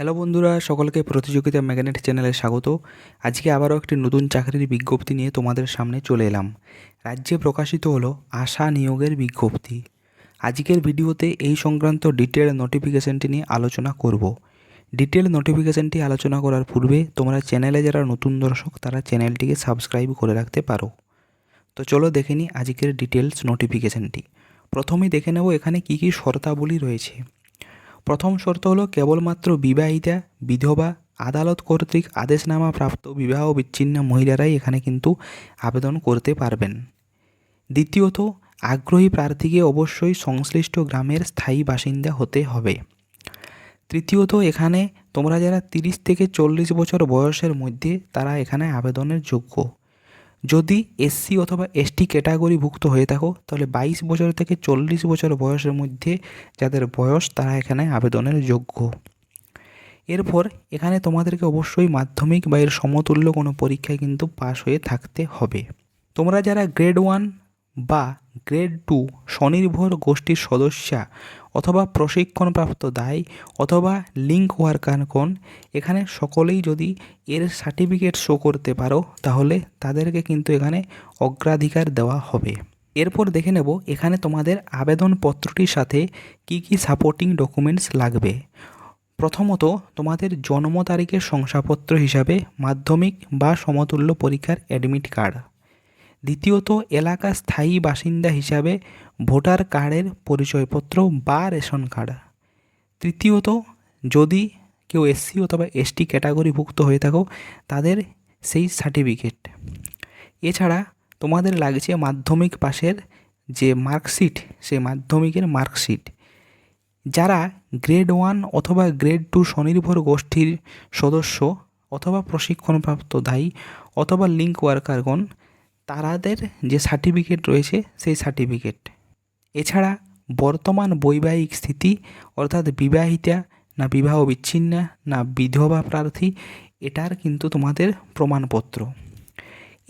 Hello বন্ধুরা, সকলকে প্রতিযোগিতা ম্যাগনেট চ্যানেলে স্বাগত। আজকে আবারও একটি নতুন চাকরির বিজ্ঞপ্তি নিয়ে তোমাদের সামনে চলে এলাম। রাজ্যে প্রকাশিত হলো আশা নিয়োগের বিজ্ঞপ্তি। আজকের ভিডিওতে এই সংক্রান্ত ডিটেল নোটিফিকেশনটি নিয়ে আলোচনা করব। ডিটেল নোটিফিকেশনটি আলোচনা করার পূর্বে তোমরা চ্যানেলে যারা নতুন দর্শক তারা চ্যানেলটিকে সাবস্ক্রাইব করে রাখতে পারো। তো চলো দেখে নিই আজকের ডিটেলস নোটিফিকেশনটি। প্রথমেই দেখে নেব এখানে কী কী শর্তাবলী রয়েছে। প্রথম শর্ত হলো কেবলমাত্র বিবাহিতা, বিধবা, আদালত কর্তৃক আদেশনামা প্রাপ্ত বিবাহ বিচ্ছিন্ন মহিলারাই এখানে কিন্তু আবেদন করতে পারবেন। দ্বিতীয়ত, আগ্রহী প্রার্থীকে অবশ্যই সংশ্লিষ্ট গ্রামের স্থায়ী বাসিন্দা হতে হবে। তৃতীয়ত, এখানে তোমরা যারা 30 থেকে 40 বছর বয়সের মধ্যে তারা এখানে আবেদনের যোগ্য। যদি এসসি অথবা এসটি ক্যাটাগরিভুক্ত হয়ে থাকো তাহলে 22 বছর থেকে 40 বছর বয়সের মধ্যে যাদের বয়স তারা এখানে আবেদনের যোগ্য। এরপর এখানে তোমাদেরকে অবশ্যই মাধ্যমিক বা এর সমতুল্য কোনো পরীক্ষায় কিন্তু পাশ হয়ে থাকতে হবে। তোমরা যারা গ্রেড 1 বা গ্রেড 2 স্বনির্ভর গোষ্ঠীর সদস্যা অথবা প্রশিক্ষণপ্রাপ্ত দায় অথবা লিঙ্ক ওয়ার্কারগণ এখানে সকলেই যদি এর সার্টিফিকেট শো করতে পারো তাহলে তাদেরকে কিন্তু এখানে অগ্রাধিকার দেওয়া হবে। এরপর দেখে নেব এখানে তোমাদের আবেদনপত্রটির সাথে কি কি সাপোর্টিং ডকুমেন্টস লাগবে। প্রথমত, তোমাদের জন্ম তারিখের শংসাপত্র হিসাবে মাধ্যমিক বা সমতুল্য পরীক্ষার অ্যাডমিট কার্ড। দ্বিতীয়ত, এলাকার স্থায়ী বাসিন্দা হিসাবে ভোটার কার্ডের পরিচয়পত্র বা রেশন কার্ড। তৃতীয়ত, যদি কেউ এসসি অথবা এসটি ক্যাটাগরিভুক্ত হয়ে থাকো তাদের সেই সার্টিফিকেট। এছাড়া তোমাদের লাগছে মাধ্যমিক পাশের যে মার্কশিট, সেই মাধ্যমিকের মার্কশিট। যারা গ্রেড 1 অথবা গ্রেড 2 স্বনির্ভর গোষ্ঠীর সদস্য অথবা প্রশিক্ষণপ্রাপ্ত দায়ী অথবা লিঙ্ক ওয়ার্কারগণ তাদের যে সার্টিফিকেট রয়েছে সেই সার্টিফিকেট। এছাড়া বর্তমান বৈবাহিক স্থিতি অর্থাৎ বিবাহিতা না বিবাহ বিচ্ছিন্না না বিধবা প্রার্থী এটার কিন্তু তোমাদের প্রমাণপত্র।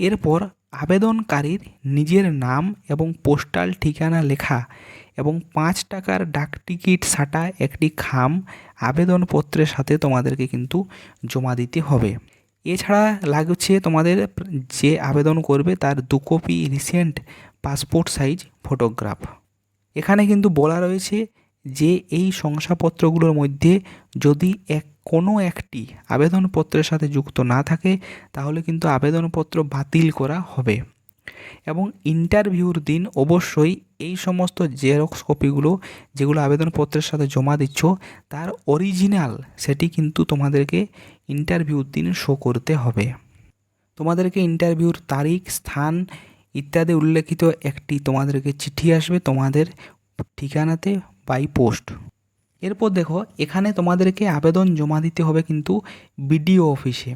এরপর আবেদনকারীর নিজের নাম এবং পোস্টাল ঠিকানা লেখা এবং 5 টাকার ডাক টিকিট সাটা একটি খাম আবেদনপত্রের সাথে তোমাদেরকে কিন্তু জমা দিতে হবে। এছাড়া লাগছে তোমাদের যে আবেদন করবে তার 2 copy recent passport size photograph. এখানে কিন্তু বলা রয়েছে যে এই শংসাপত্রগুলোর মধ্যে যদি কোনো একটি আবেদনপত্রের সাথে যুক্ত না থাকে তাহলে কিন্তু আবেদনপত্র বাতিল করা হবে। এবং ইন্টারভিউর দিন অবশ্যই এই সমস্ত জেরক্স কপিগুলো যেগুলো আবেদনপত্রের সাথে জমা দিচ্ছ তার অরিজিনাল সেটি কিন্তু তোমাদেরকে ইন্টারভিউর দিন শো করতে হবে। তোমাদেরকে ইন্টারভিউর তারিখ, স্থান ইত্যাদি উল্লেখিত একটি তোমাদেরকে চিঠি আসবে তোমাদের ঠিকানাতে বাই পোস্ট। এরপর দেখো এখানে তোমাদেরকে আবেদন জমা দিতে হবে কিন্তু বিডিও অফিসে।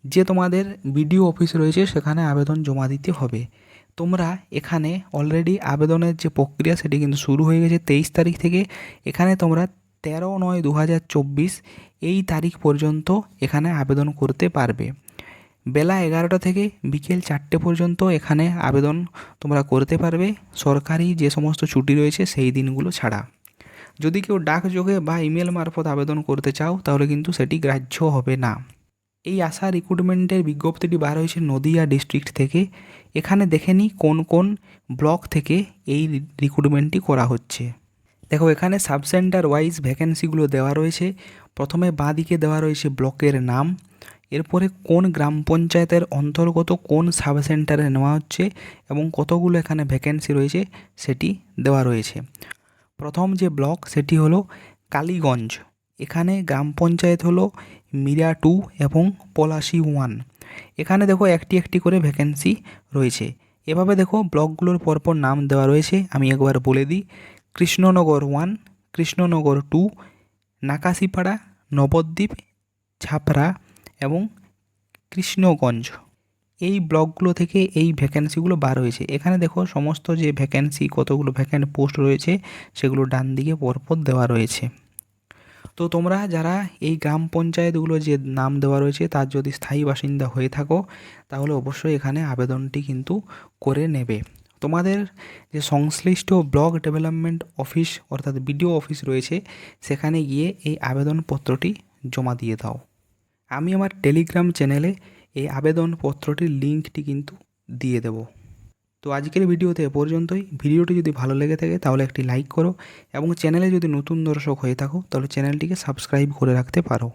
যে তোমাদের বিডিও অফিস রয়েছে সেখানে আবেদন জমা দিতে হবে। তোমরা এখানে অলরেডি আবেদনের যে প্রক্রিয়া সেটি কিন্তু শুরু হয়ে গেছে 23 তারিখ থেকে। এখানে তোমরা 13/9/2024 এই তারিখ পর্যন্ত এখানে আবেদন করতে পারবে। বেলা 11টা থেকে বিকেল 4টে পর্যন্ত এখানে আবেদন তোমরা করতে পারবে, সরকারি যে সমস্ত ছুটি রয়েছে সেই দিনগুলো ছাড়া। যদি কেউ ডাকযোগে বা ইমেল মারফত আবেদন করতে চাও তাহলে কিন্তু সেটি গ্রাহ্য হবে না। এই আশা রিক্রুটমেন্টের বিজ্ঞপ্তিটি বার হয়েছে নদিয়া ডিস্ট্রিক্ট থেকে। এখানে দেখে নিই কোন কোন ব্লক থেকে এই রিক্রুটমেন্টটি করা হচ্ছে। দেখো এখানে সাবসেন্টার ওয়াইজ ভ্যাকেন্সিগুলো দেওয়া রয়েছে। প্রথমে বাঁ দিকে দেওয়া রয়েছে ব্লকের নাম, এরপরে কোন গ্রাম পঞ্চায়েতের অন্তর্গত কোন সাব সেন্টারে নেওয়া হচ্ছে এবং কতগুলো এখানে ভ্যাকেন্সি রয়েছে সেটি দেওয়া রয়েছে। প্রথম যে ব্লক সেটি হলো কালীগঞ্জ। এখানে গ্রাম পঞ্চায়েত হলো মিরা 2 এবং পলাশি 1। এখানে দেখো একটি একটি করে ভ্যাকেন্সি রয়েছে। এভাবে দেখো ব্লকগুলোর পরপর নাম দেওয়া রয়েছে, আমি একবার বলে দিই। কৃষ্ণনগর 1, কৃষ্ণনগর 2, নাকাশিপাড়া, নবদ্বীপ, ছাপড়া এবং কৃষ্ণগঞ্জ। এই ব্লকগুলো থেকে এই ভ্যাকেন্সিগুলো বার হয়েছে। এখানে দেখো সমস্ত যে ভ্যাকেন্সি কতগুলো ভ্যাকেন্ট পোস্ট রয়েছে সেগুলো ডান দিকে পরপর দেওয়া রয়েছে। তো তোমরা যারা এই গ্রাম পঞ্চায়েতগুলো যে নাম দেওয়া রয়েছে তার যদি স্থায়ী বাসিন্দা হয়ে থাকো তাহলে অবশ্যই এখানে আবেদনটি কিন্তু করে নেবে। তোমাদের যে সংশ্লিষ্ট ব্লক ডেভেলপমেন্ট অফিস অর্থাৎ বিডিও অফিস রয়েছে সেখানে গিয়ে এই আবেদনপত্রটি জমা দিয়ে দাও। আমি আমার টেলিগ্রাম চ্যানেলে এই আবেদনপত্রটির লিঙ্কটি কিন্তু দিয়ে দেব। তো আজকের ভিডিওতে এ পর্যন্তই। ভিডিওটি যদি ভালো লেগে থাকে তাহলে একটি লাইক করো এবং চ্যানেলে যদি নতুন দর্শক হয়ে থাকো তাহলে চ্যানেলটিকে সাবস্ক্রাইব করে রাখতে পারো।